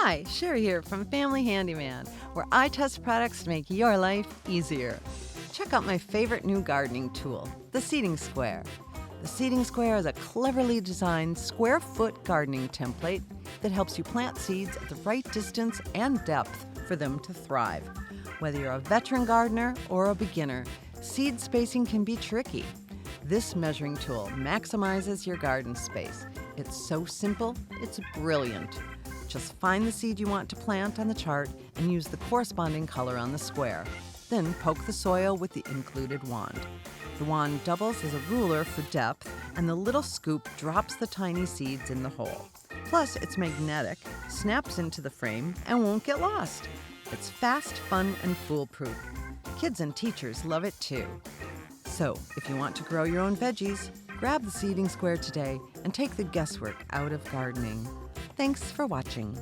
Hi, Sherry here from Family Handyman, where I test products to make your life easier. Check out my favorite new gardening tool, the seeding square. The seeding square is a cleverly designed square-foot gardening template that helps you plant seeds at the right distance and depth for them to thrive. Whether you're a veteran gardener or a beginner, seed spacing can be tricky. This measuring tool maximizes your garden space. It's so simple, it's brilliant. Just find the seed you want to plant on the chart and use the corresponding color on the square. Then poke the soil with the included wand. The wand doubles as a ruler for depth, and the little scoop drops the tiny seeds in the hole. Plus, it's magnetic, snaps into the frame, and won't get lost. It's fast, fun, and foolproof. Kids and teachers love it too. So, if you want to grow your own veggies, grab the seeding square today and take the guesswork out of gardening. Thanks for watching.